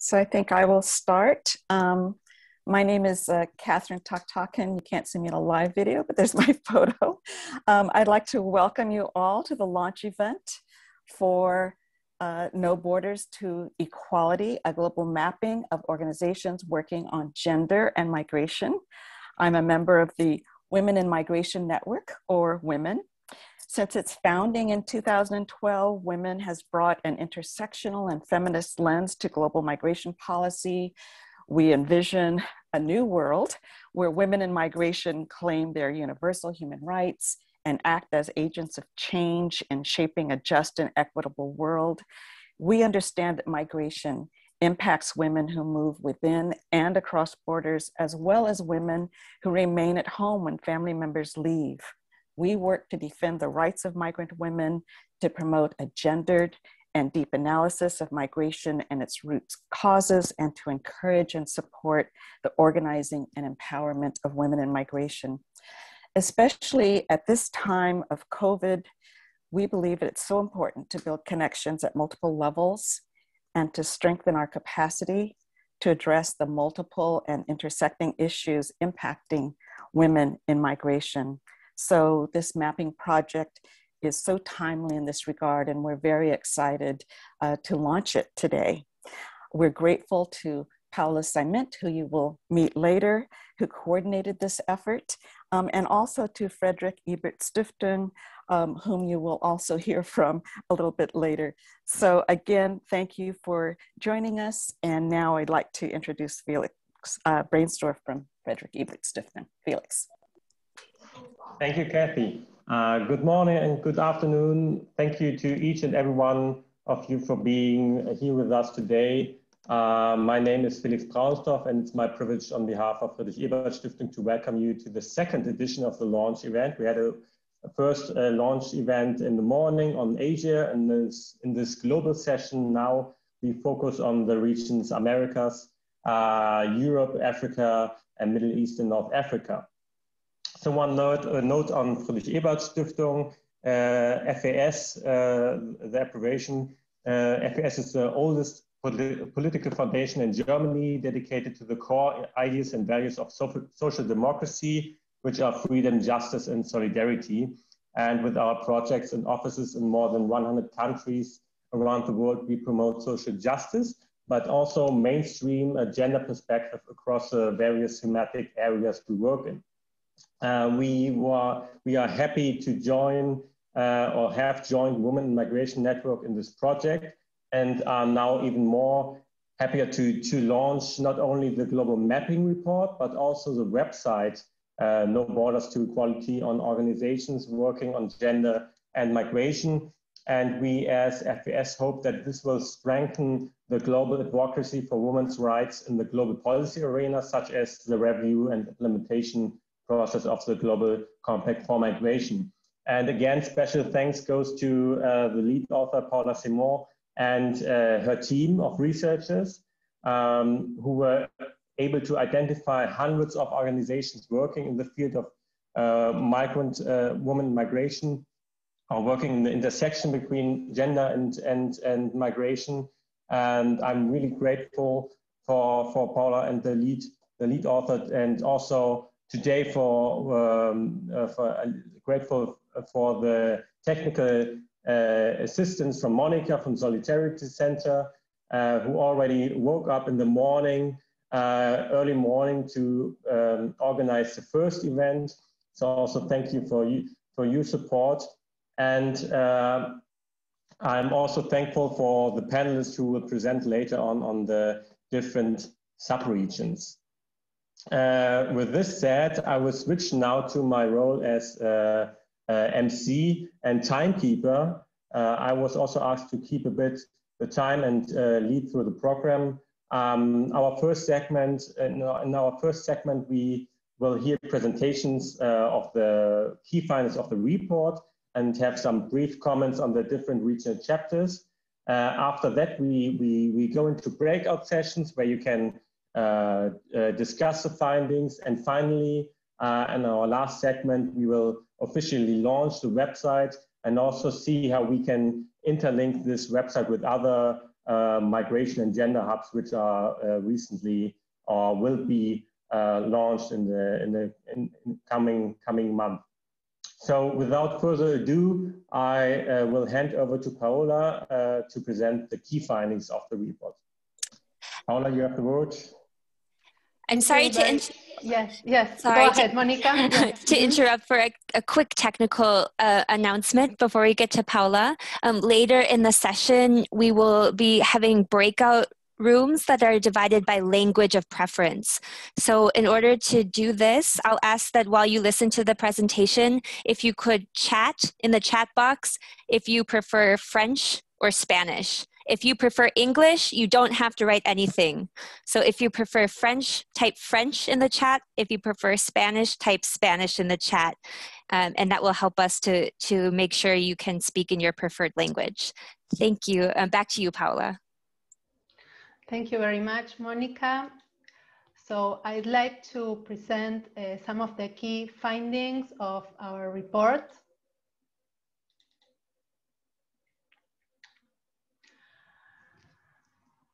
So I think I will start. My name is Catherine Toktakin. You can't see me in a live video, but there's my photo. I'd like to welcome you all to the launch event for No Borders to Equality, a global mapping of organizations working on gender and migration. I'm a member of the Women in Migration Network, or Women. Since its founding in 2012, Women has brought an intersectional and feminist lens to global migration policy. We envision a new world where women in migration claim their universal human rights and act as agents of change in shaping a just and equitable world. We understand that migration impacts women who move within and across borders, as well as women who remain at home when family members leave. We work to defend the rights of migrant women, to promote a gendered and deep analysis of migration and its root causes, and to encourage and support the organizing and empowerment of women in migration. Especially at this time of COVID, we believe that it's so important to build connections at multiple levels and to strengthen our capacity to address the multiple and intersecting issues impacting women in migration. So this mapping project is so timely in this regard, and we're very excited to launch it today. We're grateful to Paula Siment, who you will meet later, who coordinated this effort, and also to Frederick Ebert Stiftung, whom you will also hear from a little bit later. So again, thank you for joining us. And now I'd like to introduce Felix Brainstorff from Frederick Ebert Stiftung. Felix. Thank you, Kathy. Good morning and good afternoon. Thank you to each and every one of you for being here with us today. My name is Felix Brainstorff, and it's my privilege on behalf of Friedrich Ebert Stiftung to welcome you to the second edition of the launch event. We had a first launch event in the morning on Asia, and in this global session now we focus on the regions Americas, Europe, Africa, and Middle East and North Africa. So one note on Friedrich Ebert Stiftung, FAS, the abbreviation. FAS is the oldest political foundation in Germany dedicated to the core ideas and values of social democracy, which are freedom, justice, and solidarity. And with our projects and offices in more than 100 countries around the world, we promote social justice, but also mainstream a gender perspective across the various thematic areas we work in. We are happy to join or have joined Women in Migration Network in this project, and are now even more happier to launch not only the global mapping report, but also the website, No Borders to Equality, on organizations working on gender and migration. And we as FAS hope that this will strengthen the global advocacy for women's rights in the global policy arena, such as the review and implementation process of the Global Compact for Migration. And again, special thanks goes to the lead author, Paula Siment, and her team of researchers who were able to identify hundreds of organizations working in the field of migrant women migration, or working in the intersection between gender and migration. And I'm really grateful for Paula and the lead author, and also today grateful for the technical assistance from Monica from Solidarity Center, who already woke up in the morning, early morning, to organize the first event. So also thank you for your support. And I'm also thankful for the panelists who will present later on the different sub-regions. With this said, I will switch now to my role as MC and timekeeper. I was also asked to keep a bit the time and lead through the program. In our first segment, we will hear presentations of the key findings of the report and have some brief comments on the different regional chapters. After that, we go into breakout sessions where you can discuss the findings. And finally, in our last segment, we will officially launch the website and also see how we can interlink this website with other migration and gender hubs, which are recently or will be launched in the coming month. So without further ado, I will hand over to Paola to present the key findings of the report. Paola, you have the word. I'm sorry to Yes. Sorry Go ahead, Monica. Yes. to interrupt for a quick technical announcement before we get to Paula. Later in the session, we will be having breakout rooms that are divided by language of preference. So in order to do this, I'll ask that while you listen to the presentation, if you could chat in the chat box if you prefer French or Spanish. If you prefer English, you don't have to write anything. So if you prefer French, type French in the chat. If you prefer Spanish, type Spanish in the chat. And that will help us to make sure you can speak in your preferred language. Thank you. Back to you, Paula. Thank you very much, Monica. So I'd like to present some of the key findings of our report.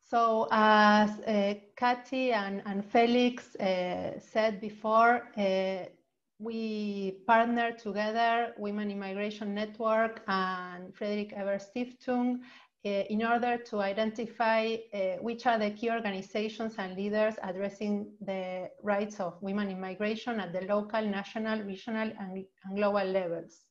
So as Katy and Felix said before, we partnered together, Women in Migration Network and Friedrich Ebert Stiftung, in order to identify which are the key organizations and leaders addressing the rights of women in migration at the local, national, regional, and global levels.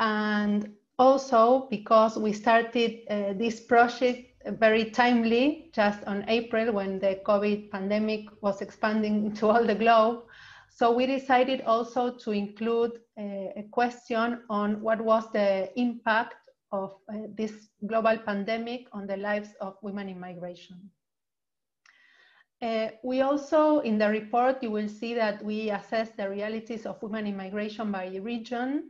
And also because we started this project very timely, just on April when the COVID pandemic was expanding into all the globe. So we decided also to include a question on what was the impact of this global pandemic on the lives of women in migration. We also, in the report, you will see that we assess the realities of women in migration by region.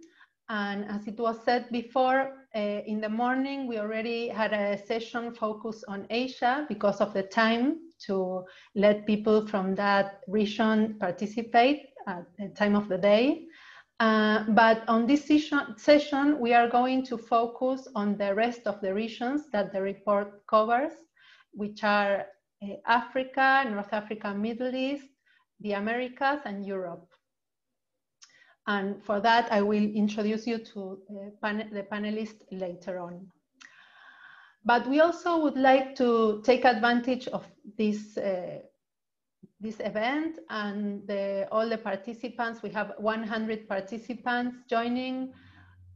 And as it was said before, in the morning, we already had a session focused on Asia because of the time to let people from that region participate at the time of the day. But on this session, we are going to focus on the rest of the regions that the report covers, which are Africa, North Africa, Middle East, the Americas, and Europe. And for that, I will introduce you to the panelists later on. But we also would like to take advantage of this event and all the participants. We have 100 participants joining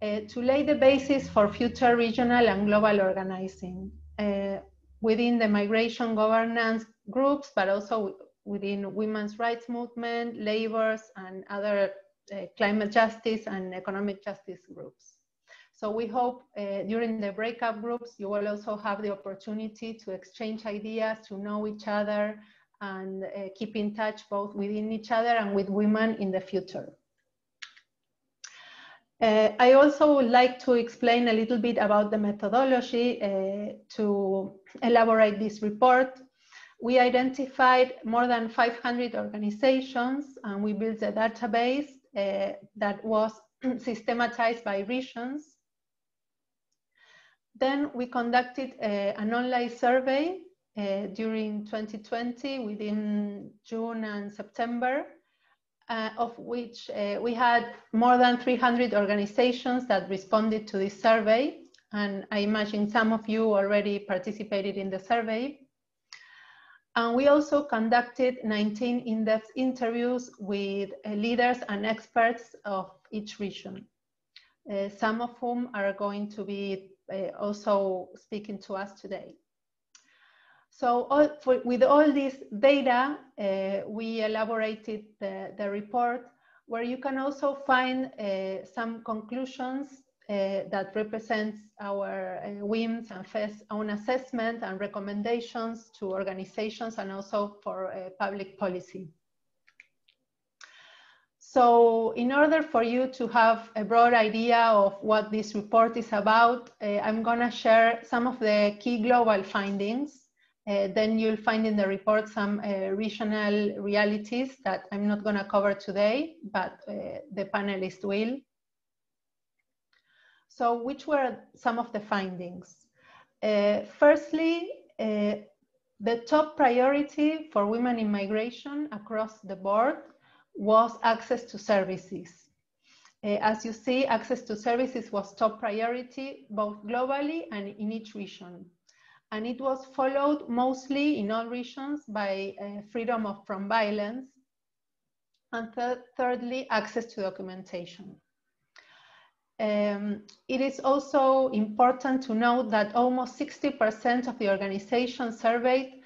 to lay the basis for future regional and global organizing within the migration governance groups, but also within women's rights movement, labors, and other climate justice and economic justice groups. So we hope during the breakout groups, you will also have the opportunity to exchange ideas, to know each other, and keep in touch both within each other and with women in the future. I also would like to explain a little bit about the methodology to elaborate this report. We identified more than 500 organizations, and we built a database that was systematized by regions. Then we conducted an online survey during 2020 within June and September, of which we had more than 300 organizations that responded to this survey. And I imagine some of you already participated in the survey. And we also conducted 19 in-depth interviews with leaders and experts of each region, some of whom are going to be also speaking to us today. So with all this data, we elaborated the report, where you can also find some conclusions that represents our WIM's and FES own assessment and recommendations to organizations and also for public policy. So in order for you to have a broad idea of what this report is about, I'm gonna share some of the key global findings. Then you'll find in the report some regional realities that I'm not gonna cover today, but the panelists will. So which were some of the findings? Firstly, the top priority for women in migration across the board was access to services. As you see, access to services was top priority both globally and in each region. And it was followed mostly in all regions by freedom from violence. And thirdly, access to documentation. It is also important to note that almost 60% of the organizations surveyed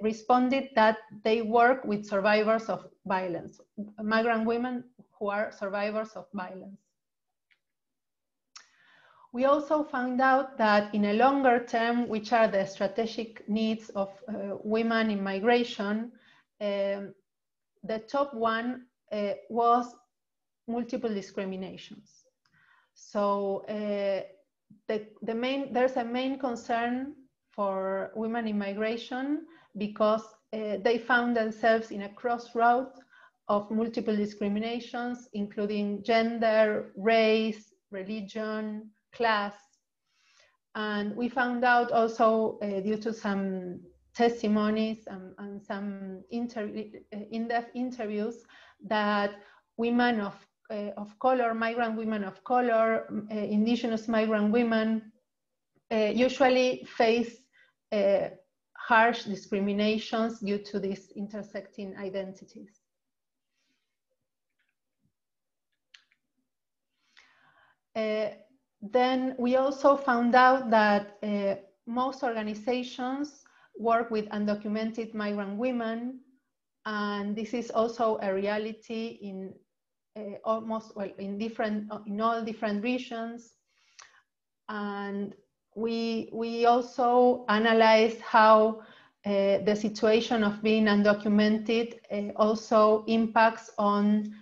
responded that they work with survivors of violence, migrant women who are survivors of violence. We also found out that in a longer term, which are the strategic needs of women in migration, the top one was multiple discriminations. So there's a main concern for women in migration because they found themselves in a crossroad of multiple discriminations, including gender, race, religion, class. And we found out also due to some testimonies and some in-depth interviews that women of color, migrant women of color, indigenous migrant women usually face harsh discriminations due to these intersecting identities. Then we also found out that most organizations work with undocumented migrant women, and this is also a reality in in all different regions. And we also analyzed how the situation of being undocumented also impacts on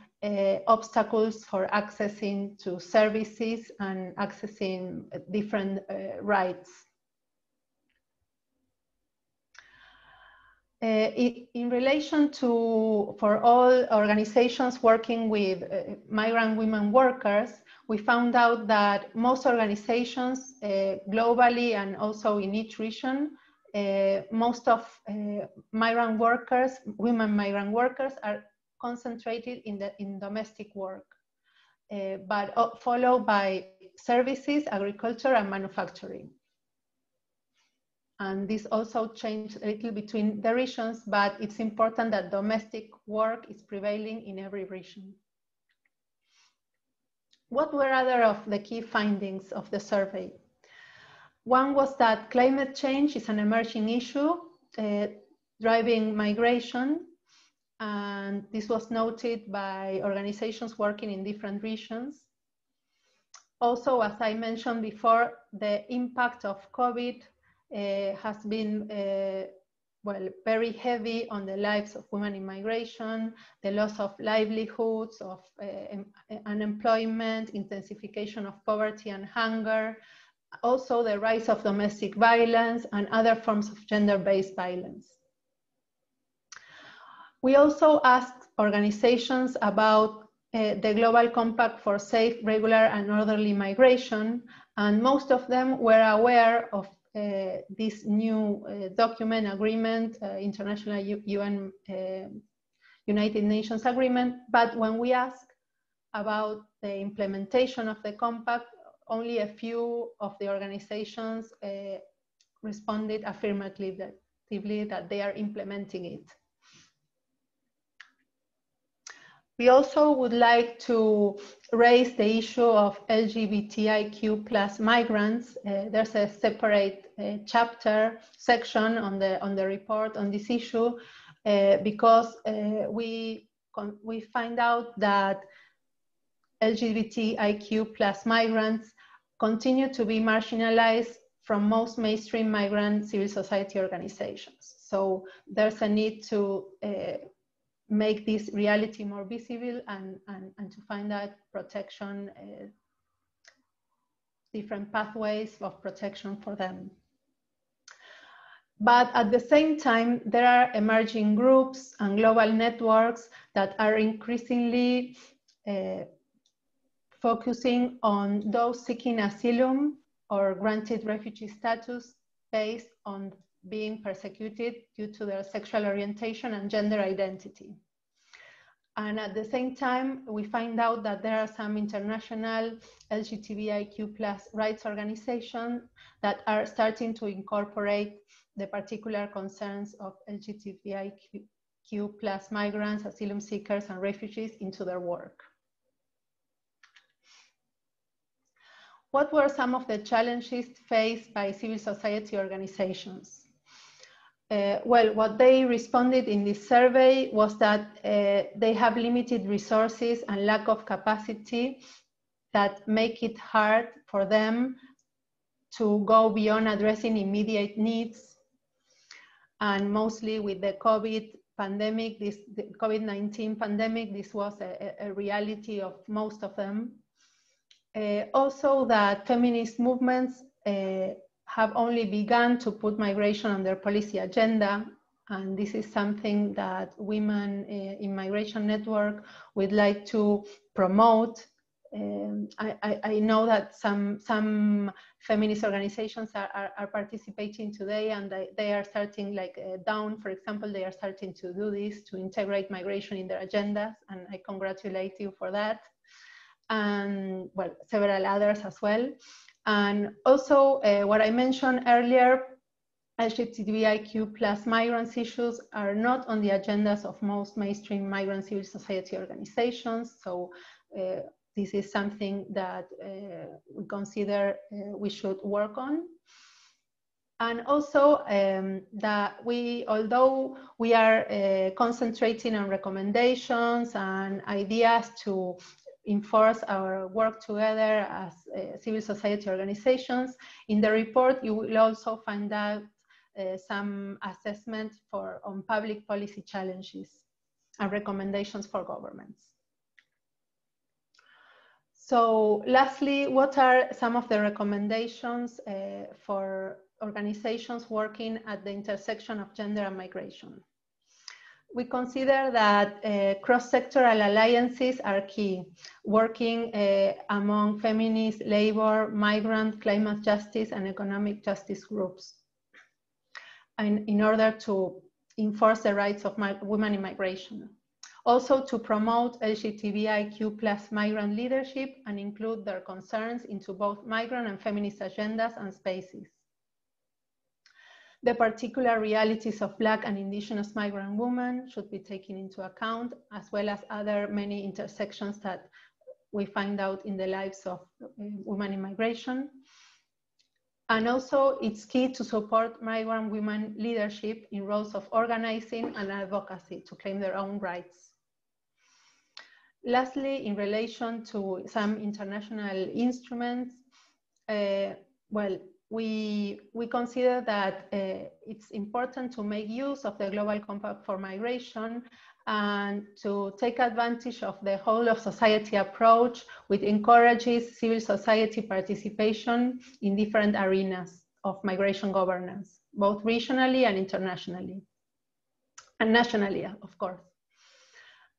obstacles for accessing to services and accessing different rights. In relation to, for all organizations working with migrant women workers, we found out that most organizations globally and also in each region, most of migrant workers, women migrant workers, are concentrated in domestic work, but followed by services, agriculture, and manufacturing. And this also changed a little between the regions, but it's important that domestic work is prevailing in every region. What were other of the key findings of the survey? One was that climate change is an emerging issue driving migration, and this was noted by organizations working in different regions. Also, as I mentioned before, the impact of COVID has been well, very heavy on the lives of women in migration, the loss of livelihoods, of unemployment, intensification of poverty and hunger, also the rise of domestic violence and other forms of gender-based violence. We also asked organizations about the Global Compact for Safe, Regular and Orderly Migration, and most of them were aware of this new document agreement, International UN United Nations Agreement, but when we asked about the implementation of the compact, only a few of the organizations responded affirmatively that they are implementing it. We also would like to raise the issue of LGBTIQ plus migrants. There's a separate chapter section on the report on this issue because we find out that LGBTIQ plus migrants continue to be marginalized from most mainstream migrant civil society organizations. So there's a need to make this reality more visible and to find out protection, different pathways of protection for them. But at the same time, there are emerging groups and global networks that are increasingly focusing on those seeking asylum or granted refugee status based on being persecuted due to their sexual orientation and gender identity. And at the same time, we find out that there are some international LGBTIQ+ rights organizations that are starting to incorporate the particular concerns of LGBTIQ+ migrants, asylum seekers, and refugees into their work. What were some of the challenges faced by civil society organizations? Well, what they responded in this survey was that they have limited resources and lack of capacity that make it hard for them to go beyond addressing immediate needs. And mostly with the COVID pandemic, the COVID-19 pandemic, this was a reality of most of them. Also that feminist movements have only begun to put migration on their policy agenda, and this is something that Women in Migration Network would like to promote. I know that some feminist organizations are participating today, and they are starting, like Down, for example, they are starting to do this, to integrate migration in their agendas, and I congratulate you for that. And well, several others as well. And also what I mentioned earlier, LGBTIQ+ migrants issues are not on the agendas of most mainstream migrant civil society organizations. So this is something that we consider we should work on. And also that although we are concentrating on recommendations and ideas to enforce our work together as civil society organizations, in the report you will also find out some assessment on public policy challenges and recommendations for governments. So lastly, what are some of the recommendations for organizations working at the intersection of gender and migration? We consider that cross-sectoral alliances are key, working among feminist, labor, migrant, climate justice, and economic justice groups, and in order to enforce the rights of women in migration. Also to promote LGBTIQ+ migrant leadership and include their concerns into both migrant and feminist agendas and spaces. The particular realities of Black and Indigenous migrant women should be taken into account, as well as other many intersections that we find out in the lives of women in migration. And also, it's key to support migrant women leadership in roles of organizing and advocacy to claim their own rights. Lastly, in relation to some international instruments, well, we consider that it's important to make use of the Global Compact for Migration and to take advantage of the whole of society approach, which encourages civil society participation in different arenas of migration governance, both regionally and internationally, and nationally, of course.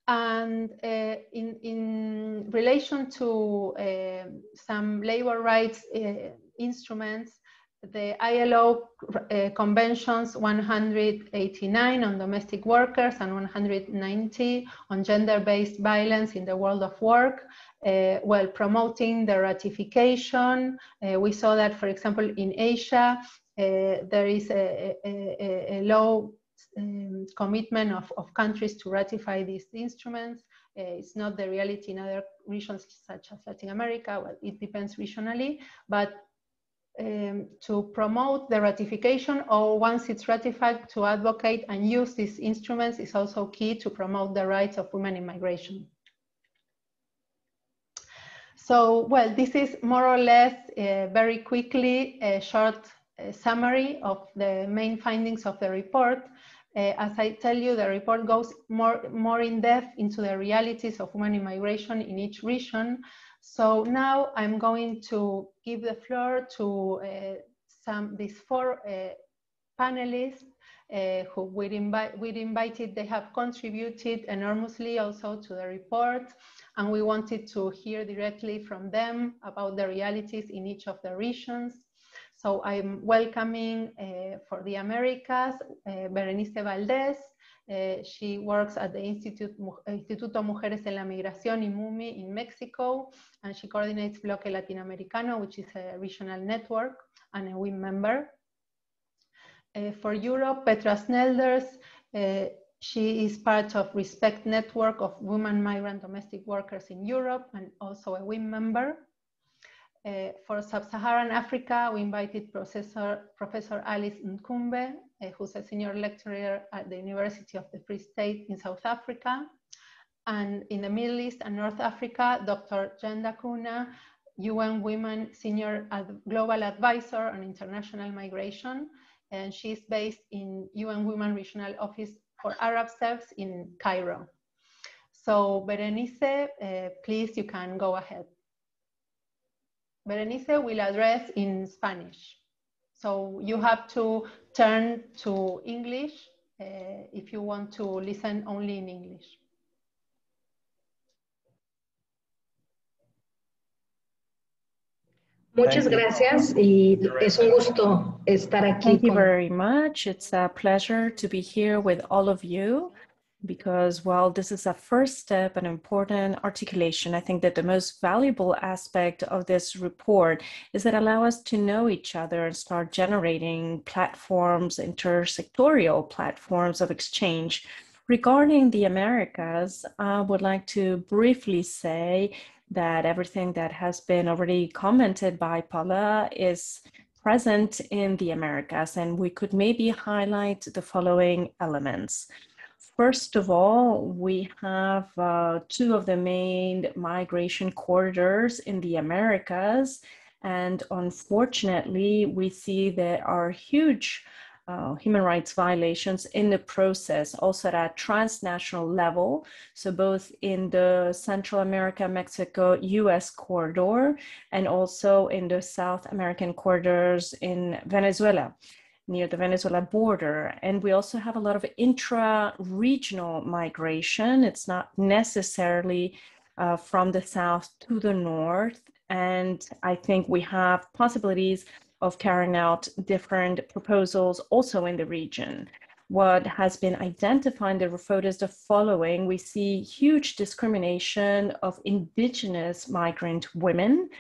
And in relation to some labor rights instruments, the ILO conventions 189 on domestic workers and 190 on gender-based violence in the world of work, while promoting the ratification. We saw that, for example, in Asia, there is a low commitment of countries to ratify these instruments. It's not the reality in other regions such as Latin America. Well, it depends regionally, but to promote the ratification, or once it's ratified, to advocate and use these instruments is also key to promote the rights of women in migration. So, well, this is more or less very quickly a short summary of the main findings of the report. As I tell you, the report goes more in depth into the realities of women in migration in each region. So now I'm going to give the floor to these four panelists who we invited. They have contributed enormously also to the report, and we wanted to hear directly from them about the realities in each of the regions. So I'm welcoming for the Americas, Berenice Valdez. She works at the Instituto Mujeres en la Migración, IMUMI, in Mexico, and she coordinates Bloque Latinoamericano, which is a regional network, and a WIM member. For Europe, Petra Snelders, she is part of Respect Network of Women Migrant Domestic Workers in Europe, and also a WIM member. For Sub-Saharan Africa, we invited Professor Alice Nkumbe, who's a senior lecturer at the University of the Free State in South Africa. And in the Middle East and North Africa, Dr. Jenda Kuna, UN Women Senior Global Advisor on International Migration. And she's based in UN Women Regional Office for Arab Steps in Cairo. So Berenice, please, you can go ahead. Berenice will address in Spanish. So you have to turn to English if you want to listen only in English. Muchas gracias y es un gusto estar aquí. Thank you very much. It's a pleasure to be here with all of you because, well, this is a first step, an important articulation. I think that the most valuable aspect of this report is that allow us to know each other and start generating platforms, intersectorial platforms of exchange. Regarding the Americas, I would like to briefly say that everything that has been already commented by Paula is present in the Americas, and we could maybe highlight the following elements. First of all, we have two of the main migration corridors in the Americas, and unfortunately, we see there are huge human rights violations in the process, also at a transnational level. So both in the Central America, Mexico, US corridor, and also in the South American corridors in Venezuela, near the Venezuela border. And we also have a lot of intra-regional migration. It's not necessarily from the south to the north. And I think we have possibilities of carrying out different proposals also in the region. What has been identified in the report is the following. We see huge discrimination of indigenous migrant women,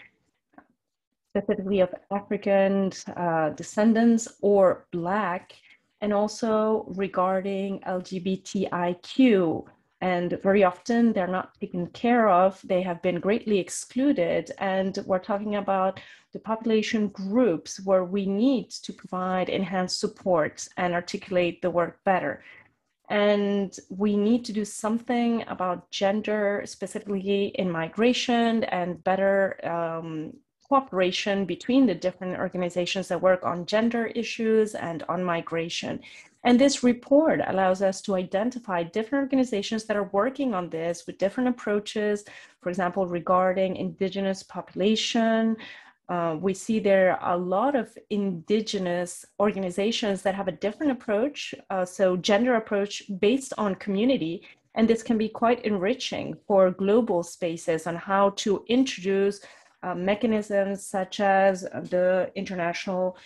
specifically of African descendants or Black, and also regarding LGBTIQ. And very often they're not taken care of. They have been greatly excluded. And we're talking about the population groups where we need to provide enhanced support and articulate the work better. And we need to do something about gender, specifically in migration, and better cooperation between the different organizations that work on gender issues and on migration. And this report allows us to identify different organizations that are working on this with different approaches, for example, regarding indigenous population. We see there are a lot of indigenous organizations that have a different approach, so gender approach based on community. And this can be quite enriching for global spaces on how to introduce mechanisms such as the International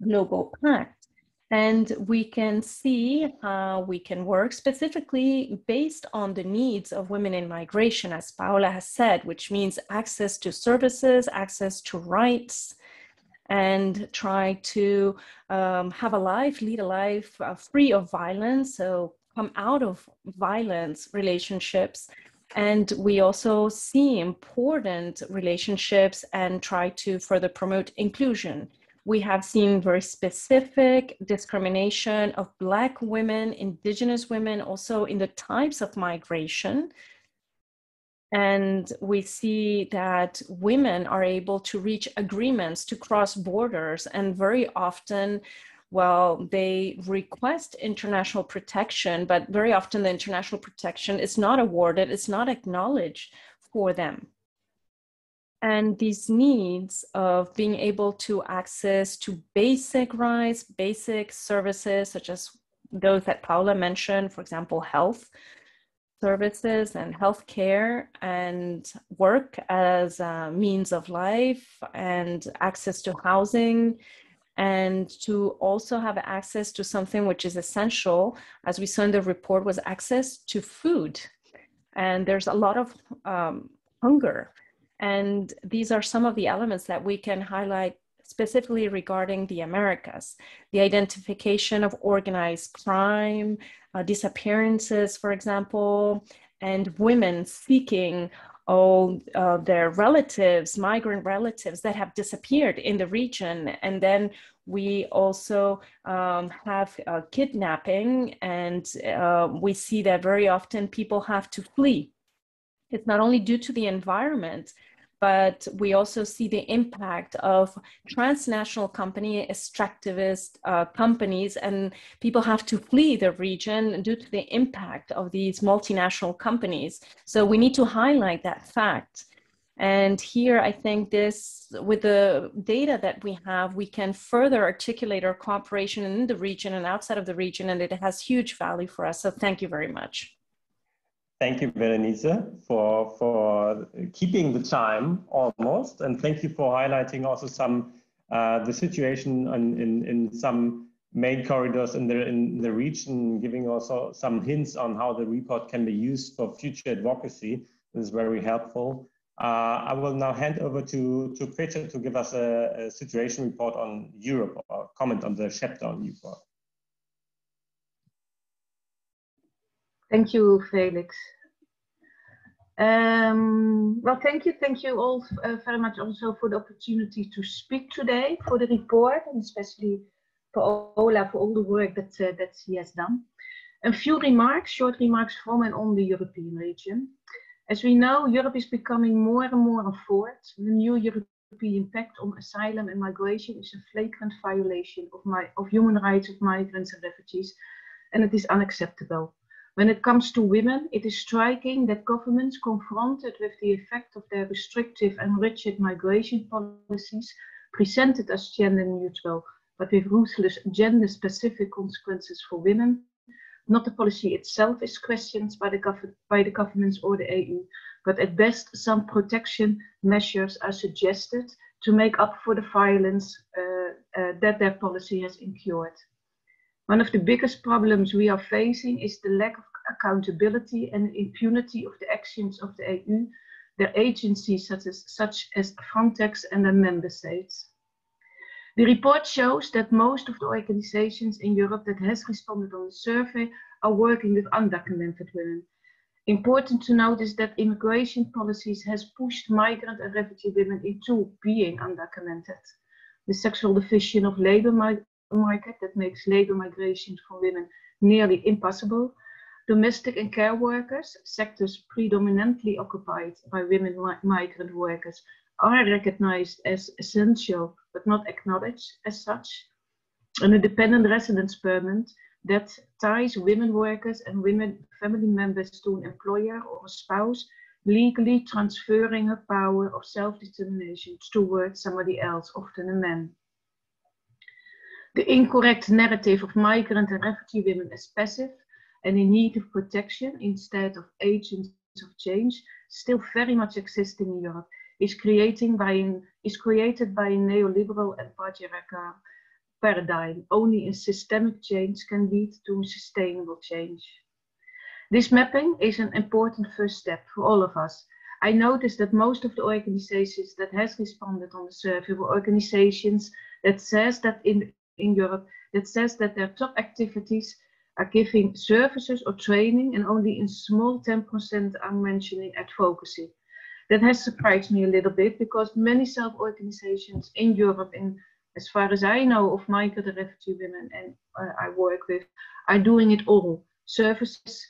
Global Pact. And we can see how we can work specifically based on the needs of women in migration, as Paola has said, which means access to services, access to rights, and try to have a life, lead a life free of violence, so come out of violence relationships. And we also see important relationships and try to further promote inclusion. We have seen very specific discrimination of Black women, indigenous women, also in the types of migration. And we see that women are able to reach agreements to cross borders, and very often, well, they request international protection, but very often the international protection is not awarded, it's not acknowledged for them. And these needs of being able to access to basic rights, basic services, such as those that Paula mentioned, for example, health services and healthcare, and work as a means of life, and access to housing, and to also have access to something which is essential, as we saw in the report, was access to food. And there's a lot of hunger. And these are some of the elements that we can highlight specifically regarding the Americas. The identification of organized crime, disappearances, for example, and women seeking all their relatives, migrant relatives that have disappeared in the region. And then we also have kidnapping, and we see that very often people have to flee. It's not only due to the environment, but we also see the impact of transnational company, extractivist companies, and people have to flee the region due to the impact of these multinational companies. So we need to highlight that fact. And here, I think this, with the data that we have, we can further articulate our cooperation in the region and outside of the region, and it has huge value for us. So thank you very much. Thank you, Berenice, for keeping the time almost, and thank you for highlighting also some the situation in some main corridors in the region, giving also some hints on how the report can be used for future advocacy. This is very helpful. I will now hand over to Peter to give us a situation report on Europe, or comment on the chapter on Europe. Thank you, Felix. Well, thank you all very much also for the opportunity to speak today for the report, and especially for Ola for all the work that she has done. A few remarks, short remarks from and on the European region. As we know, Europe is becoming more and more a fort. The new European Pact on Asylum and Migration is a flagrant violation of human rights of migrants and refugees, and it is unacceptable. When it comes to women, it is striking that governments confronted with the effect of their restrictive and rigid migration policies, presented as gender neutral, but with ruthless gender-specific consequences for women. Not the policy itself is questioned by the governments or the EU, but at best some protection measures are suggested to make up for the violence that their policy has incurred. One of the biggest problems we are facing is the lack of accountability and impunity of the actions of the EU, their agencies such as Frontex and their member states. The report shows that most of the organizations in Europe that has responded on the survey are working with undocumented women. Important to note is that immigration policies has pushed migrant and refugee women into being undocumented. The sexual division of labor market that makes labor migration for women nearly impossible. Domestic and care workers, sectors predominantly occupied by women migrant workers, are recognized as essential but not acknowledged as such. An independent residence permit that ties women workers and women family members to an employer or a spouse, legally transferring her power of self-determination towards somebody else, often a man. The incorrect narrative of migrant and refugee women as passive and in need of protection instead of agents of change still very much existing in Europe, is created by a neoliberal and patriarchal paradigm. Only a systemic change can lead to sustainable change. This mapping is an important first step for all of us. I noticed that most of the organizations that has responded on the survey were organizations that says that in Europe, that says that their top activities are giving services or training, and only in small 10% are mentioning advocacy. That has surprised me a little bit, because many self-organizations in Europe, as far as I know of migrant and refugee women and I work with, are doing it all. Services,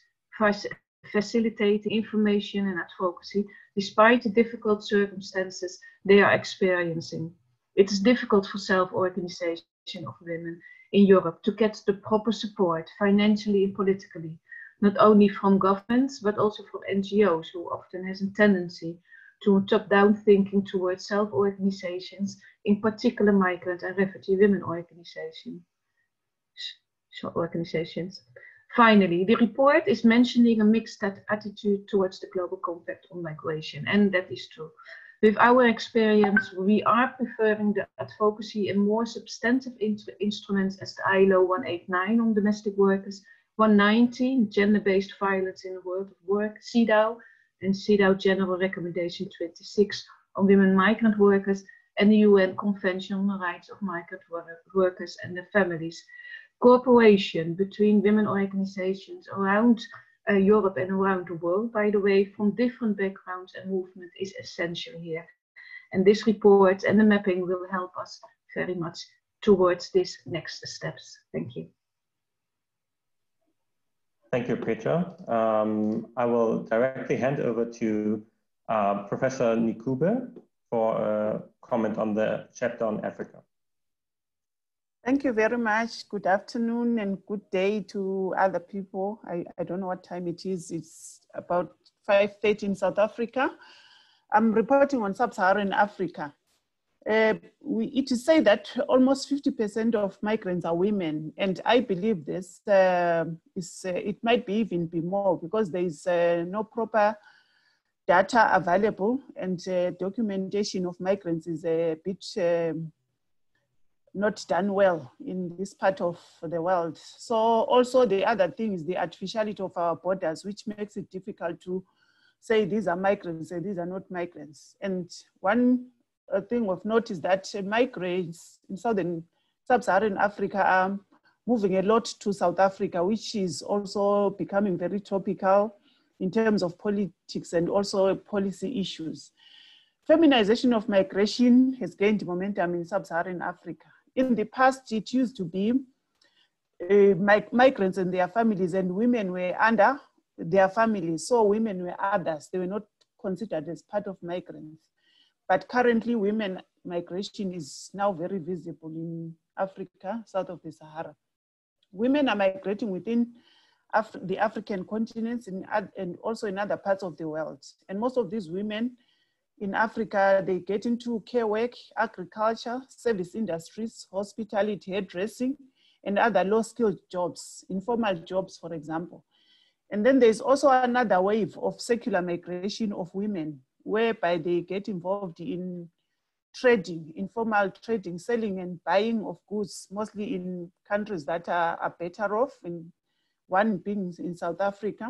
facilitating information and advocacy, despite the difficult circumstances they are experiencing. It is difficult for self-organization of women in Europe to get the proper support, financially and politically, not only from governments, but also from NGOs, who often has a tendency to top-down thinking towards self-organizations, in particular migrant and refugee women organizations. Finally, the report is mentioning a mixed attitude towards the Global Compact on migration, and that is true. With our experience, we are preferring the advocacy and more substantive instruments as the ILO 189 on domestic workers, 119, gender-based violence in the world of work, Cedaw, and Cedaw General Recommendation 26 on women migrant workers, and the UN Convention on the Rights of Migrant Workers and their Families. Cooperation between women organizations around Europe and around the world, by the way, from different backgrounds and movements is essential here. And this report and the mapping will help us very much towards these next steps. Thank you. Thank you, Petra. I will directly hand over to Professor Nikube for a comment on the chapter on Africa. Thank you very much. Good afternoon and good day to other people. I don't know what time it is. It's about 5:30 in South Africa. I'm reporting on Sub-Saharan Africa. It is said that almost 50% of migrants are women, and I believe this it might be even be more because there is no proper data available, and documentation of migrants is a bit not done well in this part of the world. So also the other thing is the artificiality of our borders, which makes it difficult to say these are migrants and these are not migrants. And one thing of note is that migrants in Sub-Saharan Africa are moving a lot to South Africa, which is also becoming very topical in terms of politics and also policy issues. Feminization of migration has gained momentum in Sub-Saharan Africa. In the past, it used to be migrants and their families, and women were under their families. So women were others. They were not considered as part of migrants. But currently, women migration is now very visible in Africa, south of the Sahara. Women are migrating within the African continents and also in other parts of the world. And most of these women in Africa, they get into care work, agriculture, service industries, hospitality, hairdressing, and other low-skilled jobs, informal jobs, for example. And then there's also another wave of secular migration of women, whereby they get involved in trading, informal trading, selling and buying of goods, mostly in countries that are better off, in one being in South Africa.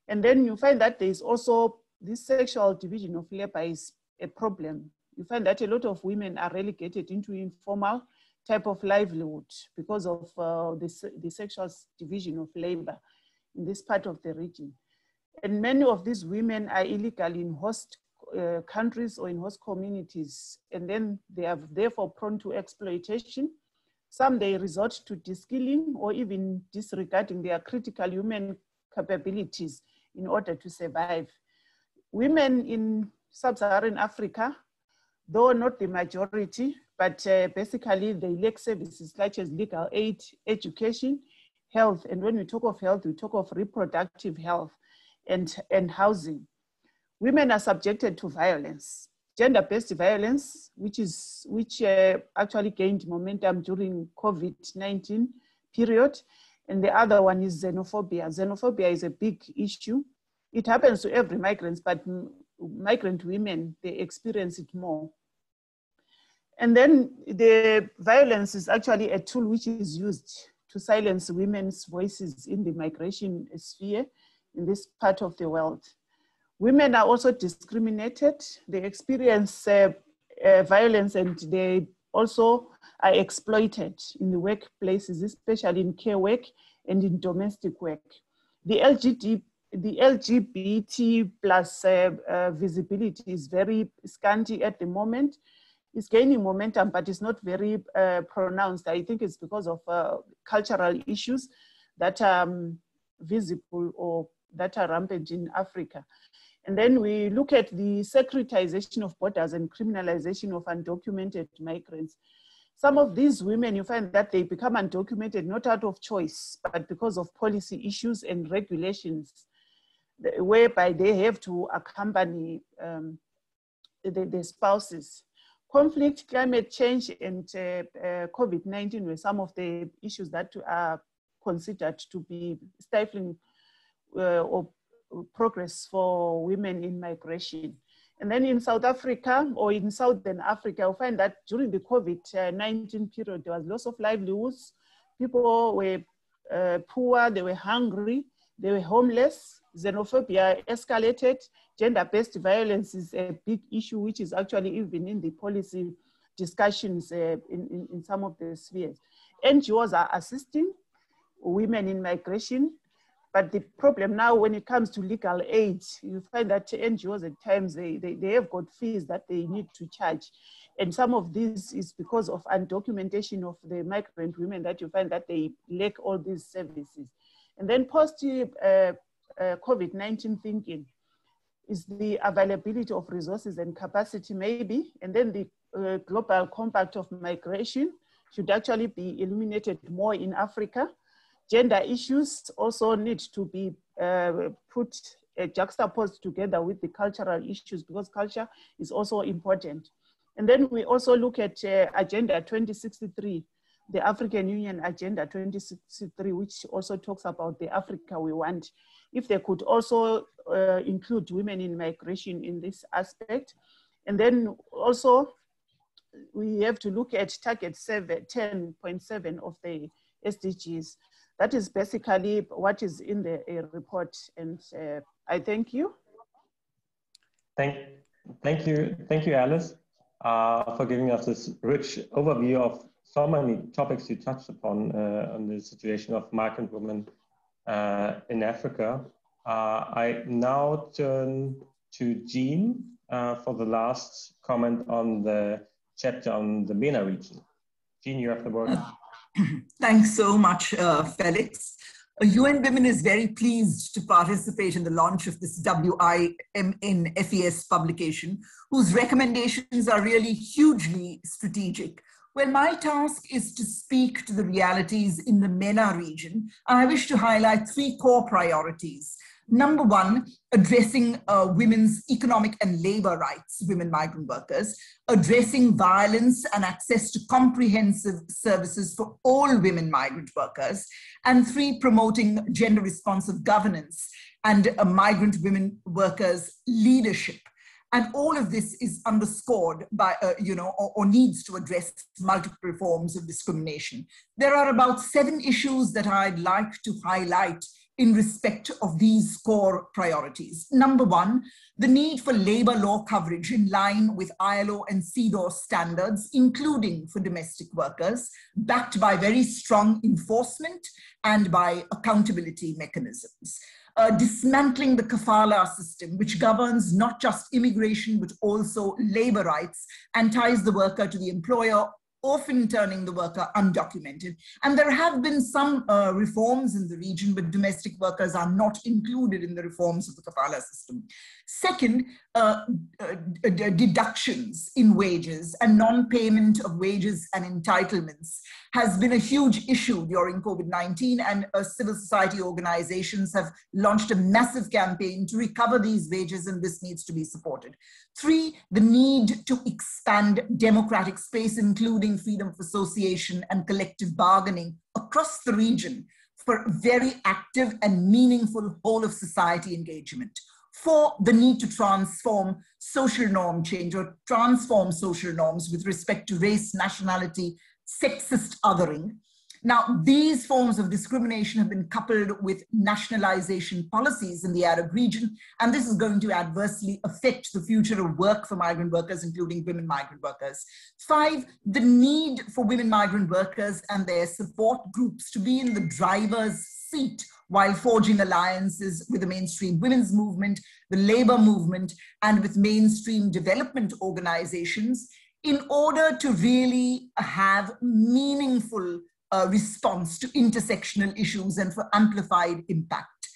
And then you find that there's also this sexual division of labor is a problem. You find that a lot of women are relegated into informal type of livelihood because of the sexual division of labor in this part of the region. And many of these women are illegal in host countries or in host communities, and then they are therefore prone to exploitation. Some they resort to de-skilling or even disregarding their critical human capabilities in order to survive. Women in Sub-Saharan Africa, though not the majority, but basically they lack services such as legal aid, education, health. And when we talk of health, we talk of reproductive health and housing. Women are subjected to violence, gender-based violence, which actually gained momentum during COVID-19 period. And the other one is xenophobia. Xenophobia is a big issue. It happens to every migrant, but migrant women, they experience it more. And then the violence is actually a tool which is used to silence women's voices in the migration sphere in this part of the world. Women are also discriminated. They experience violence, and they also are exploited in the workplaces, especially in care work and in domestic work. The LGBT plus visibility is very scanty at the moment. It's gaining momentum, but it's not very pronounced. I think it's because of cultural issues that are visible or that are rampant in Africa. And then we look at the securitization of borders and criminalization of undocumented migrants. Some of these women, you find that they become undocumented not out of choice, but because of policy issues and regulations, whereby they have to accompany the spouses. Conflict, climate change, and COVID-19 were some of the issues that are considered to be stifling or progress for women in migration. And then in South Africa or in Southern Africa, you'll find that during the COVID-19 period, there was loss of livelihoods. People were poor, they were hungry, they were homeless. Xenophobia escalated. Gender-based violence is a big issue, which is actually even in the policy discussions in some of the spheres. NGOs are assisting women in migration, but the problem now when it comes to legal aid, you find that NGOs at times, they have got fees that they need to charge. And some of this is because of undocumentation of the migrant women that you find that they lack all these services. And then post COVID-19 thinking is the availability of resources and capacity maybe, and then the global compact of migration should actually be illuminated more in Africa. Gender issues also need to be juxtaposed together with the cultural issues because culture is also important. And then we also look at Agenda 2063, the African Union Agenda 2063, which also talks about the Africa we want. If they could also include women in migration in this aspect. And then also we have to look at target 10.7 of the SDGs. That is basically what is in the report. And I thank you. Thank you, Alice, for giving us this rich overview of so many topics you touched upon on the situation of migrant women in Africa. I now turn to Jean for the last comment on the chapter on the MENA region. Jean, you have the word. Thanks so much, Felix. UN Women is very pleased to participate in the launch of this WIMN FES publication, whose recommendations are really hugely strategic. Well, my task is to speak to the realities in the MENA region, and I wish to highlight 3 core priorities. Number 1, addressing women's economic and labor rights, women migrant workers, addressing violence and access to comprehensive services for all women migrant workers, and 3, promoting gender responsive governance and migrant women workers' leadership. And all of this is underscored by, or needs to address multiple forms of discrimination. There are about 7 issues that I'd like to highlight in respect of these core priorities. Number 1, the need for labor law coverage in line with ILO and Cedaw standards, including for domestic workers, backed by very strong enforcement and by accountability mechanisms. Dismantling the kafala system, which governs not just immigration, but also labor rights and ties the worker to the employer, often turning the worker undocumented. And there have been some reforms in the region, but domestic workers are not included in the reforms of the kafala system. Second, deductions in wages and non-payment of wages and entitlements has been a huge issue during COVID-19, and civil society organizations have launched a massive campaign to recover these wages, and this needs to be supported. 3, the need to expand democratic space, including freedom of association and collective bargaining across the region for very active and meaningful whole of society engagement. 4, the need to transform social norm change or transform social norms with respect to race, nationality, sexist othering. Now, these forms of discrimination have been coupled with nationalization policies in the Arab region, and this is going to adversely affect the future of work for migrant workers, including women migrant workers. 5, the need for women migrant workers and their support groups to be in the driver's seat while forging alliances with the mainstream women's movement, the labor movement, and with mainstream development organizations in order to really have meaningful response to intersectional issues and for amplified impact.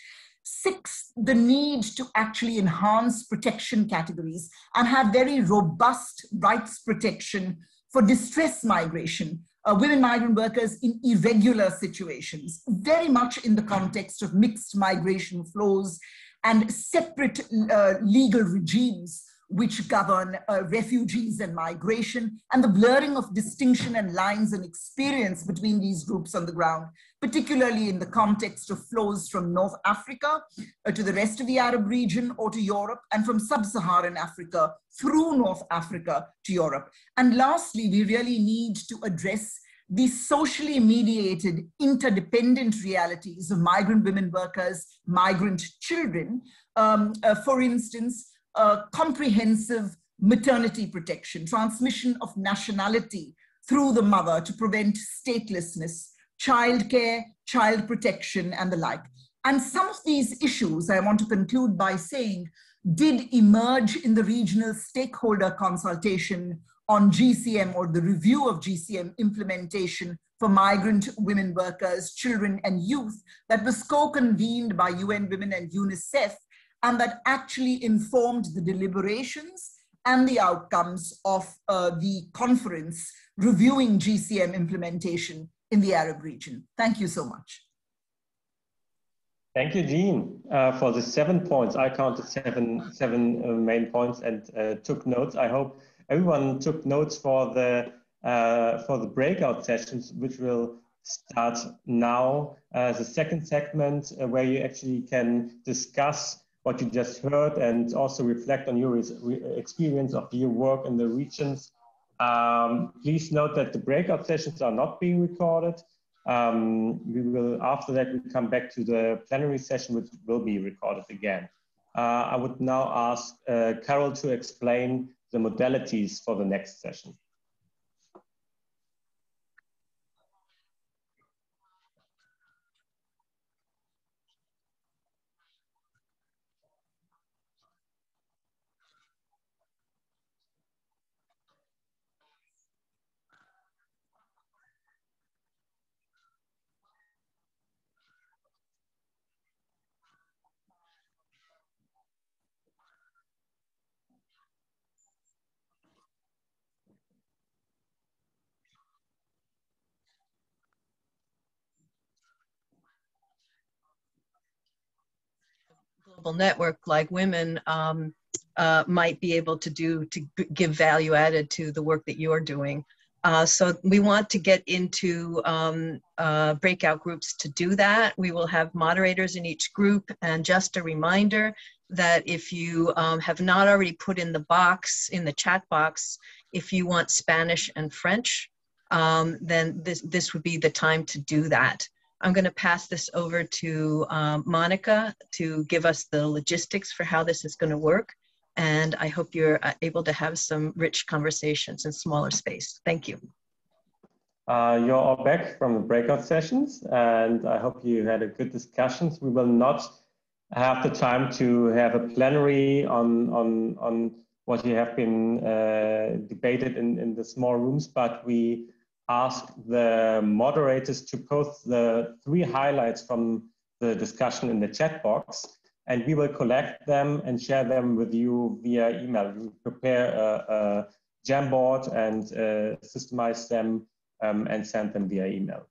6, the need to actually enhance protection categories and have very robust rights protection for distress migration, women migrant workers in irregular situations, very much in the context of mixed migration flows and separate legal regimes which govern refugees and migration, and the blurring of distinction and lines and experience between these groups on the ground, particularly in the context of flows from North Africa to the rest of the Arab region or to Europe, and from sub-Saharan Africa through North Africa to Europe. And lastly, we really need to address the socially mediated interdependent realities of migrant women workers, migrant children, for instance, comprehensive maternity protection, transmission of nationality through the mother to prevent statelessness, childcare, child protection, and the like. And some of these issues, I want to conclude by saying, did emerge in the regional stakeholder consultation on GCM, or the review of GCM implementation for migrant women workers, children, and youth, that was co-convened by UN Women and UNICEF, and that actually informed the deliberations and the outcomes of the conference reviewing GCM implementation in the Arab region. Thank you so much. Thank you, Jean, for the 7 points. I counted seven main points and took notes. I hope everyone took notes for the breakout sessions, which will start now. The second segment, where you actually can discuss what you just heard and also reflect on your experience of your work in the regions. Please note that the breakout sessions are not being recorded. We will, after that, we come back to the plenary session, which will be recorded again. I would now ask Carol to explain the modalities for the next session. Global network like women might be able to do to give value added to the work that you're doing. So we want to get into breakout groups to do that. We will have moderators in each group, and just a reminder that if you have not already put in the box, in the chat box, if you want Spanish and French, then this would be the time to do that. I'm going to pass this over to Monica to give us the logistics for how this is going to work. And I hope you're able to have some rich conversations in smaller space. Thank you. You're all back from the breakout sessions, and I hope you had a good discussions. We will not have the time to have a plenary on what you have been debated in the small rooms, but we ask the moderators to post the 3 highlights from the discussion in the chat box, and we will collect them and share them with you via email. We prepare a Jamboard and systemize them and send them via email.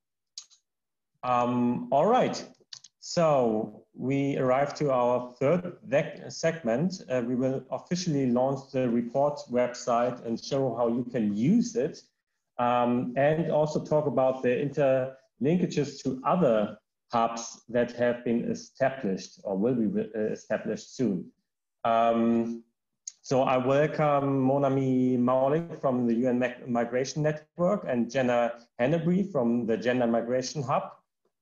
All right, so we arrived to our third segment. We will officially launch the report website and show how you can use it. And also talk about the interlinkages to other hubs that have been established or will be established soon. So I welcome Monami Maulik from the UN Migration Network and Jenna Hennebury from the Gender Migration Hub.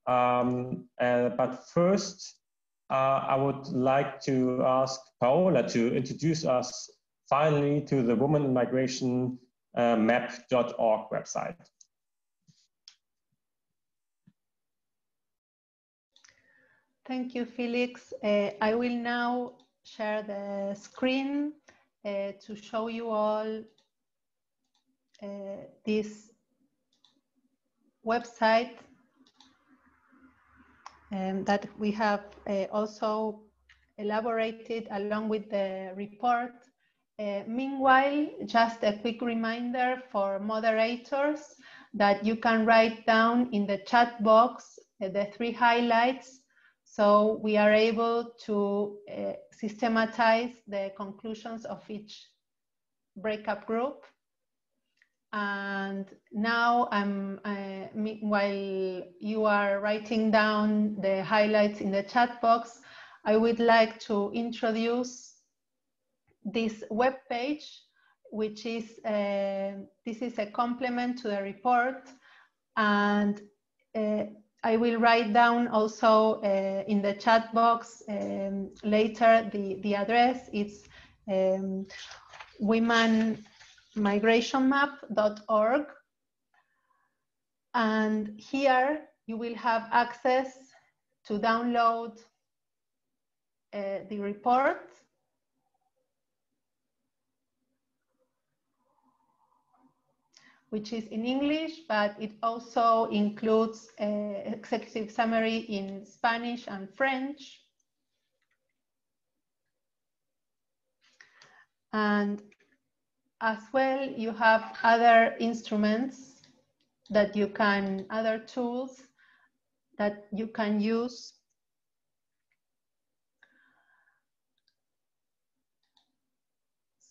But first, I would like to ask Paola to introduce us finally to the Women in Migration map.org website. Thank you, Felix. I will now share the screen to show you all this website that we have also elaborated along with the report. Meanwhile, just a quick reminder for moderators that you can write down in the chat box the 3 highlights So we are able to systematize the conclusions of each breakout group. And now while you are writing down the highlights in the chat box, I would like to introduce this web page, which is this is a complement to the report, and I will write down also in the chat box later the address. It's womenmigrationmap.org, and here you will have access to download the report, which is in English, but it also includes an executive summary in Spanish and French. And as well, you have other instruments that you can, other tools that you can use.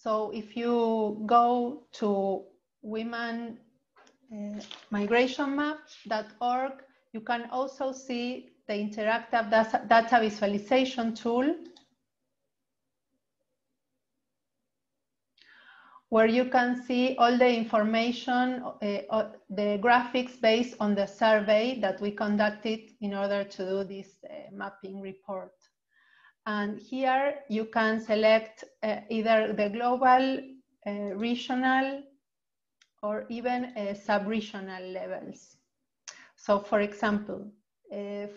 So if you go to womenmigrationmap.org, you can also see the interactive data visualization tool, where you can see all the information, the graphics based on the survey that we conducted in order to do this mapping report. And here you can select either the global, regional, or even sub-regional levels. So for example,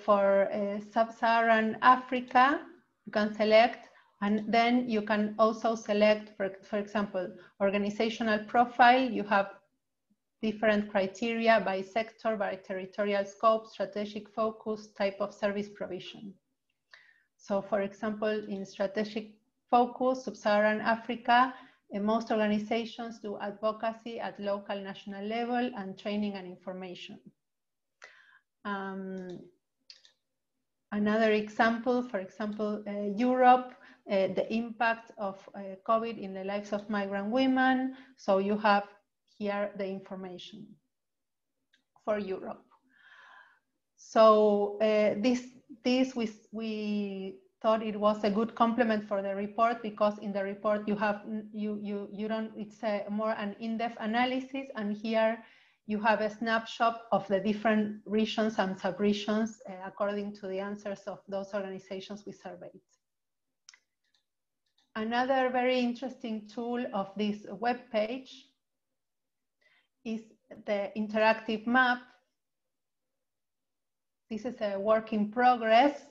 for Sub-Saharan Africa, you can select, and then you can also select, for example, organizational profile. You have different criteria by sector, by territorial scope, strategic focus, type of service provision. So for example, in strategic focus, Sub-Saharan Africa, most organizations do advocacy at local, national level, and training and information. Another example, for example, Europe, the impact of COVID in the lives of migrant women. So you have here the information for Europe. So we thought it was a good complement for the report, because in the report you have it's more an in-depth analysis, and here you have a snapshot of the different regions and sub-regions according to the answers of those organizations we surveyed. Another very interesting tool of this web page is the interactive map. This is a work in progress.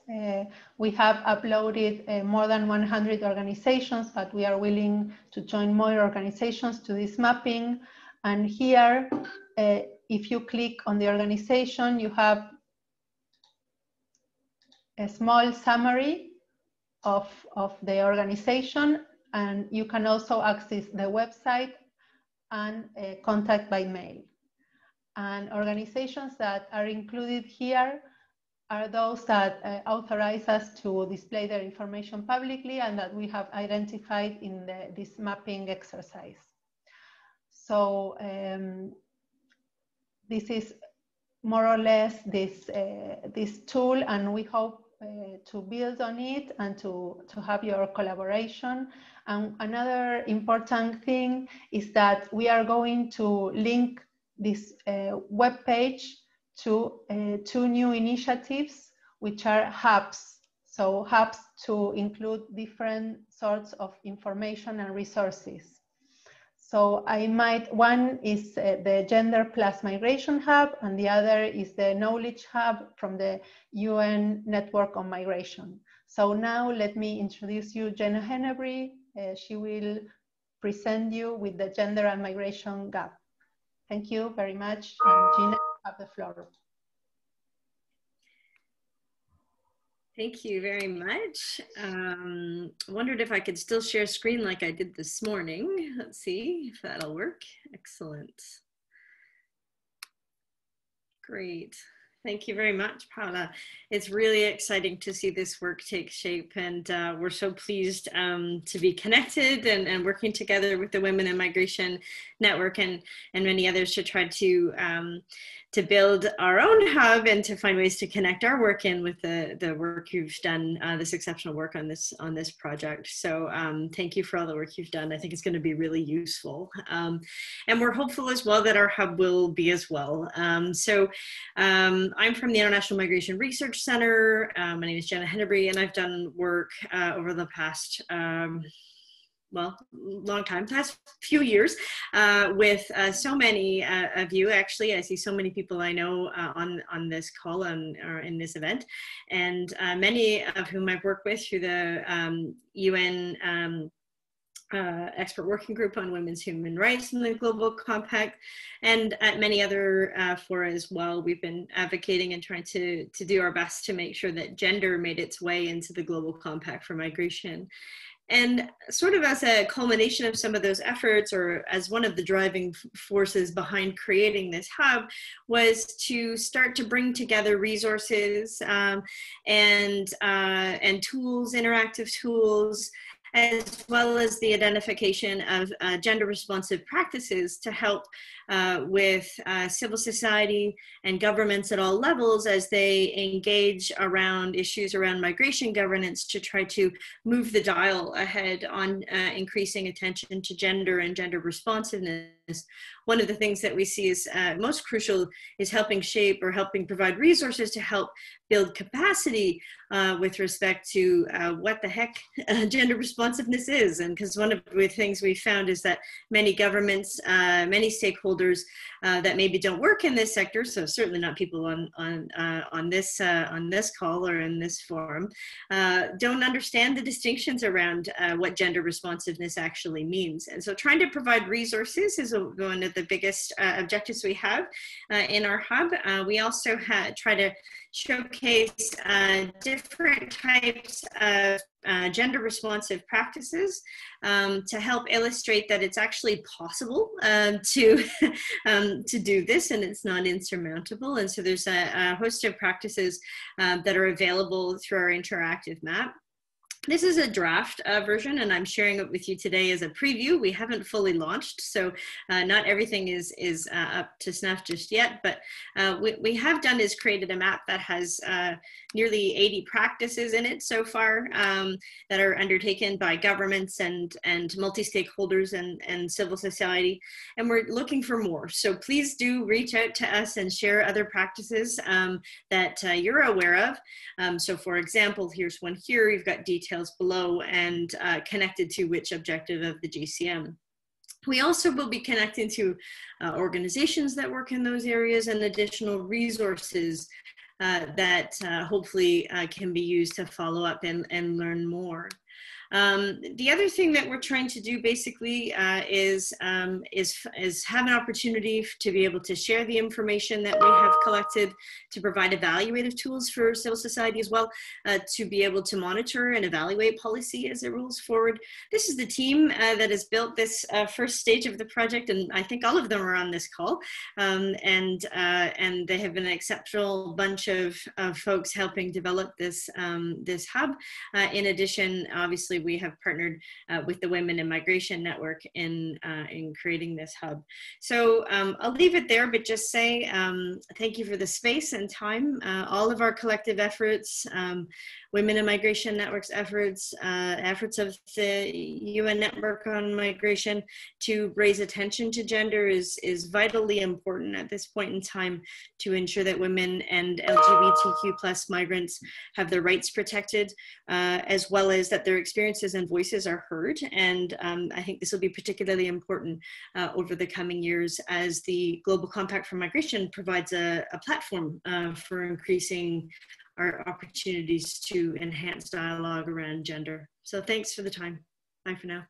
We have uploaded more than 100 organizations, but we are willing to join more organizations to this mapping. And here, if you click on the organization, you have a small summary of the organization, and you can also access the website and contact by mail. And organizations that are included here are those that authorize us to display their information publicly and that we have identified in this mapping exercise. So this is more or less this tool, and we hope to build on it and to have your collaboration. And another important thing is that we are going to link this web page to 2 new initiatives, which are hubs. So hubs to include different sorts of information and resources. So one is the Gender Plus Migration Hub, and the other is the Knowledge Hub from the UN Network on Migration. So now let me introduce you Jenna Hennebree. She will present you with the Gender and Migration Gap. Thank you very much. And Gina, you have the floor. Thank you very much. Wondered if I could still share screen like I did this morning. Let's see if that'll work. Excellent. Great. Thank you very much, Paula. It's really exciting to see this work take shape, and we're so pleased to be connected and working together with the Women in Migration Network and many others to try to build our own hub and to find ways to connect our work in with the work you've done, this exceptional work on this project. So thank you for all the work you've done. I think it's going to be really useful. And we're hopeful as well that our hub will be as well. I'm from the International Migration Research Center. My name is Jenna Hennebree, and I've done work over the past long time, past few years, with so many of you. Actually, I see so many people I know on this call or in this event, and many of whom I've worked with through the UN expert working group on women's human rights in the Global Compact, and at many other fora as well. We've been advocating and trying to do our best to make sure that gender made its way into the Global Compact for migration. And sort of as a culmination of some of those efforts, or as one of the driving forces behind creating this hub, was to start to bring together resources and tools, interactive tools, as well as the identification of gender responsive practices to help with civil society and governments at all levels as they engage around issues around migration governance to try to move the dial ahead on increasing attention to gender and gender responsiveness. One of the things that we see is most crucial is helping shape or helping provide resources to help build capacity with respect to what the heck gender responsiveness is. And because one of the things we found is that many governments, many stakeholders that maybe don't work in this sector, so certainly not people on this call or in this forum, don't understand the distinctions around what gender responsiveness actually means. And so trying to provide resources is one of the biggest objectives we have in our hub. We also try to showcase different types of gender responsive practices to help illustrate that it's actually possible to do this, and it's not insurmountable. And so there's a host of practices that are available through our interactive map. This is a draft version, and I'm sharing it with you today as a preview. We haven't fully launched, so not everything is up to snuff just yet, but what we have done is created a map that has nearly 80 practices in it so far that are undertaken by governments and multi-stakeholders and civil society, and we're looking for more. So please do reach out to us and share other practices that you're aware of. So for example, here's one here. You've got details below and connected to which objective of the GCM. We also will be connecting to organizations that work in those areas and additional resources that hopefully can be used to follow up and learn more. The other thing that we're trying to do basically is have an opportunity to be able to share the information that we have collected, to provide evaluative tools for civil society as well, to be able to monitor and evaluate policy as it rolls forward. This is the team that has built this first stage of the project, and I think all of them are on this call, and they have been an exceptional bunch of folks helping develop this this hub. In addition, obviously, we have partnered with the Women in Migration Network in creating this hub. So I'll leave it there, but just say thank you for the space and time. All of our collective efforts, Women in Migration Network's efforts, efforts of the UN Network on Migration to raise attention to gender is vitally important at this point in time to ensure that women and LGBTQ+ migrants have their rights protected, as well as that their experiences and voices are heard. And I think this will be particularly important over the coming years as the Global Compact for Migration provides a platform for increasing our opportunities to enhance dialogue around gender. So thanks for the time. Bye for now.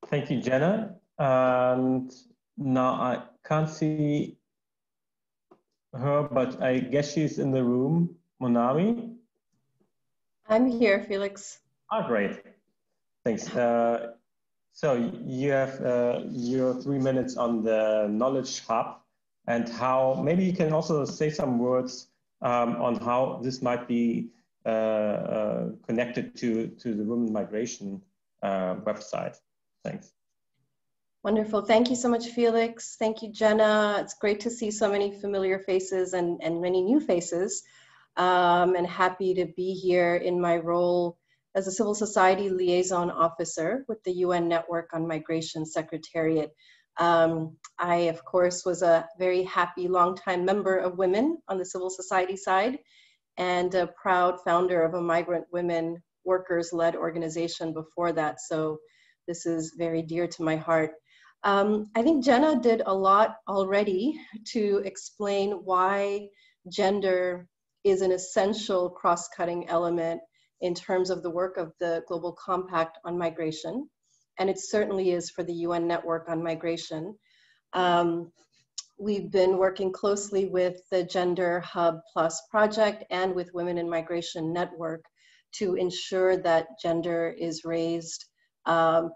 Thank you, Jenna. And now I can't see her, but I guess she's in the room. Monami? I'm here, Felix. Oh, great. Thanks. So you have your 3 minutes on the Knowledge Hub, and how, maybe you can also say some words on how this might be connected to the Women Migration website. Thanks. Wonderful. Thank you so much, Felix. Thank you, Jenna. It's great to see so many familiar faces and many new faces. And happy to be here in my role as a civil society liaison officer with the UN Network on Migration Secretariat. I, of course, was a very happy longtime member of Women on the civil society side, and a proud founder of a migrant women workers-led organization before that. So this is very dear to my heart. I think Jenna did a lot already to explain why gender is an essential cross-cutting element in terms of the work of the Global Compact on Migration. And it certainly is for the UN Network on Migration. We've been working closely with the Gender Hub Plus project and with Women in Migration Network to ensure that gender is raised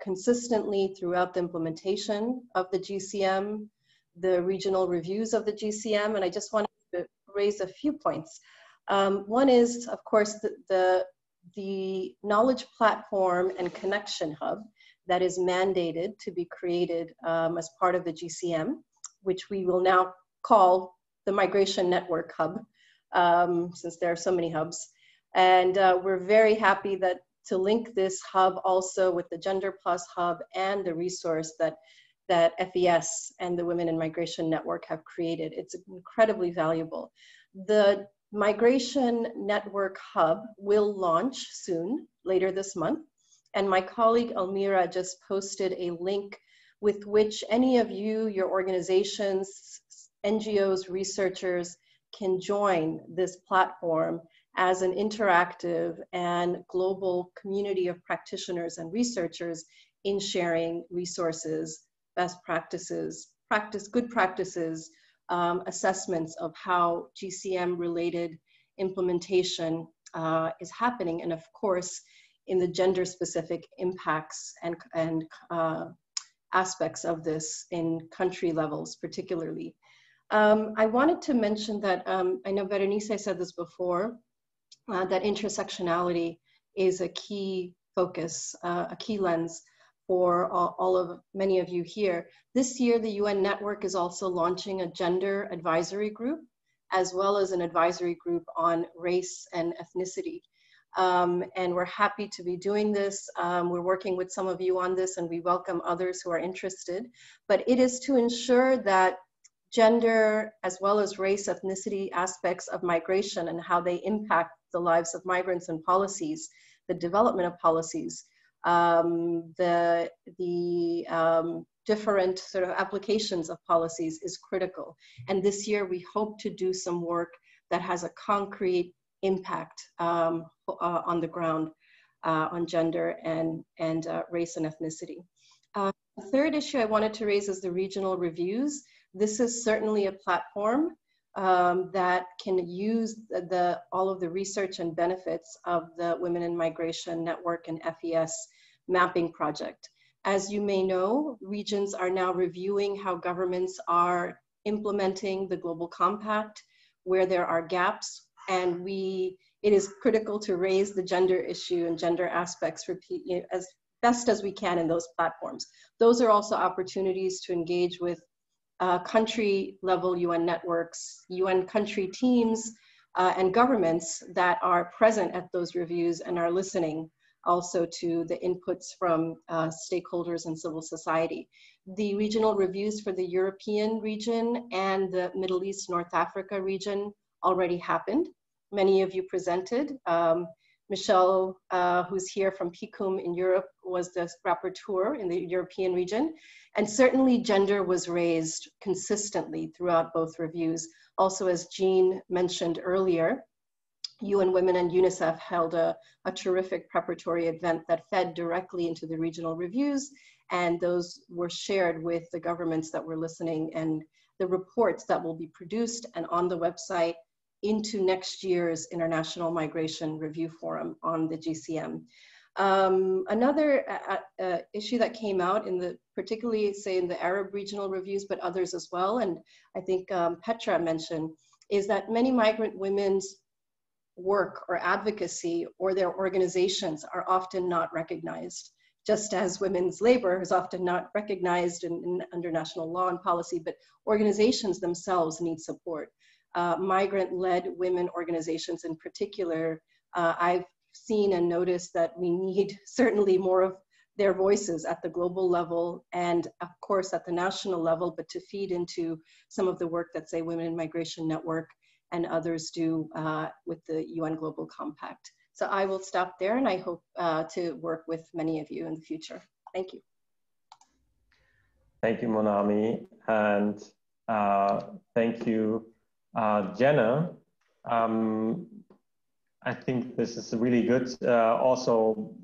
consistently throughout the implementation of the GCM, the regional reviews of the GCM, and I just wanted to raise a few points. One is, of course, the knowledge platform and connection hub that is mandated to be created as part of the GCM, which we will now call the Migration Network Hub, since there are so many hubs. And we're very happy that to link this hub also with the Gender Plus Hub and the resource that FES and the Women in Migration Network have created. It's incredibly valuable. The Migration Network Hub will launch soon, later this month. And my colleague Almira just posted a link with which any of you, your organizations, NGOs, researchers can join this platform as an interactive and global community of practitioners and researchers in sharing resources, best practices, good practices, assessments of how GCM-related implementation is happening, and of course, in the gender-specific impacts and aspects of this in country levels, particularly. I wanted to mention that, I know Berenice said this before, that intersectionality is a key focus, a key lens for many of you here. This year, the UN Network is also launching a gender advisory group, as well as an advisory group on race and ethnicity. And we're happy to be doing this. We're working with some of you on this, and we welcome others who are interested. But it is to ensure that gender, as well as race, ethnicity aspects of migration and how they impact the lives of migrants and policies, the development of policies, the different sort of applications of policies is critical. And this year we hope to do some work that has a concrete impact on the ground on gender and race and ethnicity. The third issue I wanted to raise is the regional reviews. This is certainly a platform that can use all of the research and benefits of the Women in Migration Network and FES mapping project. As you may know, regions are now reviewing how governments are implementing the Global Compact, where there are gaps, and it is critical to raise the gender issue and gender aspects as best as we can in those platforms. Those are also opportunities to engage with country level UN networks, UN country teams, and governments that are present at those reviews and are listening also to the inputs from stakeholders and civil society. The regional reviews for the European region and the Middle East, North Africa region already happened. Many of you presented. Michelle, who's here from PICUM in Europe, was the rapporteur in the European region. And certainly gender was raised consistently throughout both reviews. Also, as Jean mentioned earlier, UN Women and UNICEF held a terrific preparatory event that fed directly into the regional reviews, and those were shared with the governments that were listening, and the reports that will be produced and on the website into next year's International Migration Review Forum on the GCM. Another issue that came out in the, particularly say in the Arab regional reviews, but others as well, and I think Petra mentioned, is that many migrant women's work or advocacy or their organizations are often not recognized, just as women's labor is often not recognized under national law and policy, but organizations themselves need support. Migrant-led women organizations in particular, I've seen and noticed that we need certainly more of their voices at the global level and of course at the national level, but to feed into some of the work that say Women in Migration Network and others do with the UN Global Compact. So I will stop there and I hope to work with many of you in the future. Thank you. Thank you, Monami, and thank you, Jenna. I think this is a really good also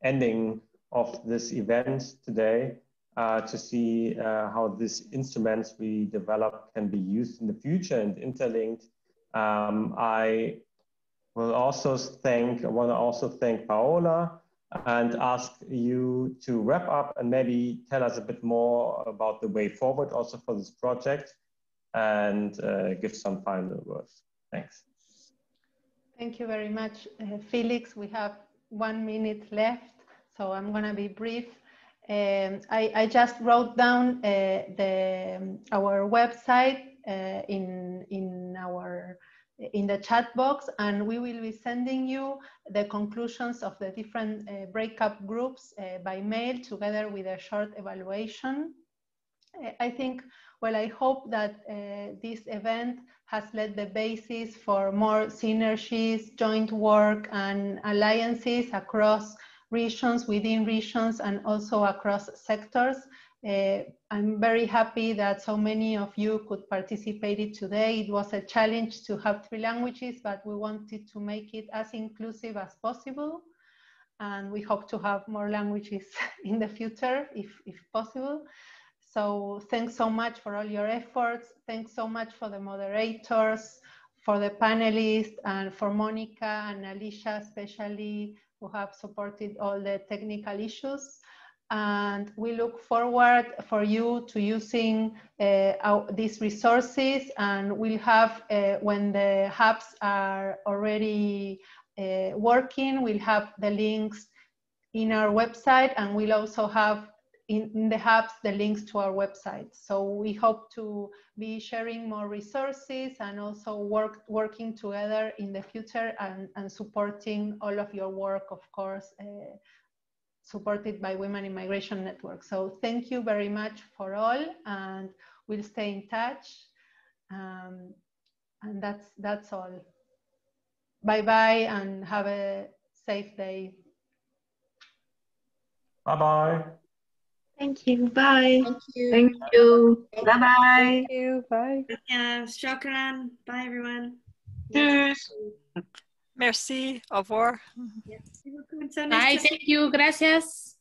ending of this event today to see how these instruments we develop can be used in the future and interlinked. I want to also thank Paola and ask you to wrap up and maybe tell us a bit more about the way forward also for this project and give some final words. Thanks. Thank you very much, Felix. We have 1 minute left, so I'm going to be brief. I just wrote down our website in the chat box, and we will be sending you the conclusions of the different breakup groups by mail together with a short evaluation. I think, well, I hope that this event has laid the basis for more synergies, joint work and alliances across regions, within regions, and also across sectors. I'm very happy that so many of you could participate today. It was a challenge to have 3 languages, but we wanted to make it as inclusive as possible. And we hope to have more languages in the future, if possible. So thanks so much for all your efforts. Thanks so much for the moderators, for the panelists, and for Monica and Alicia especially, who have supported all the technical issues. And we look forward for you to using these resources, and we'll have, when the hubs are already working, we'll have the links in our website, and we'll also have in the hubs the links to our website. So we hope to be sharing more resources and also working together in the future and supporting all of your work, of course, supported by Women in Migration Network. So thank you very much for all, and we'll stay in touch. And that's all. Bye-bye and have a safe day. Bye-bye. Thank you. Bye. Thank you. Thank you. Bye-bye. Thank you. Bye. Shukran. Bye, everyone. Tschüss. Merci. Au revoir. So nice Bye. Thank you. Gracias.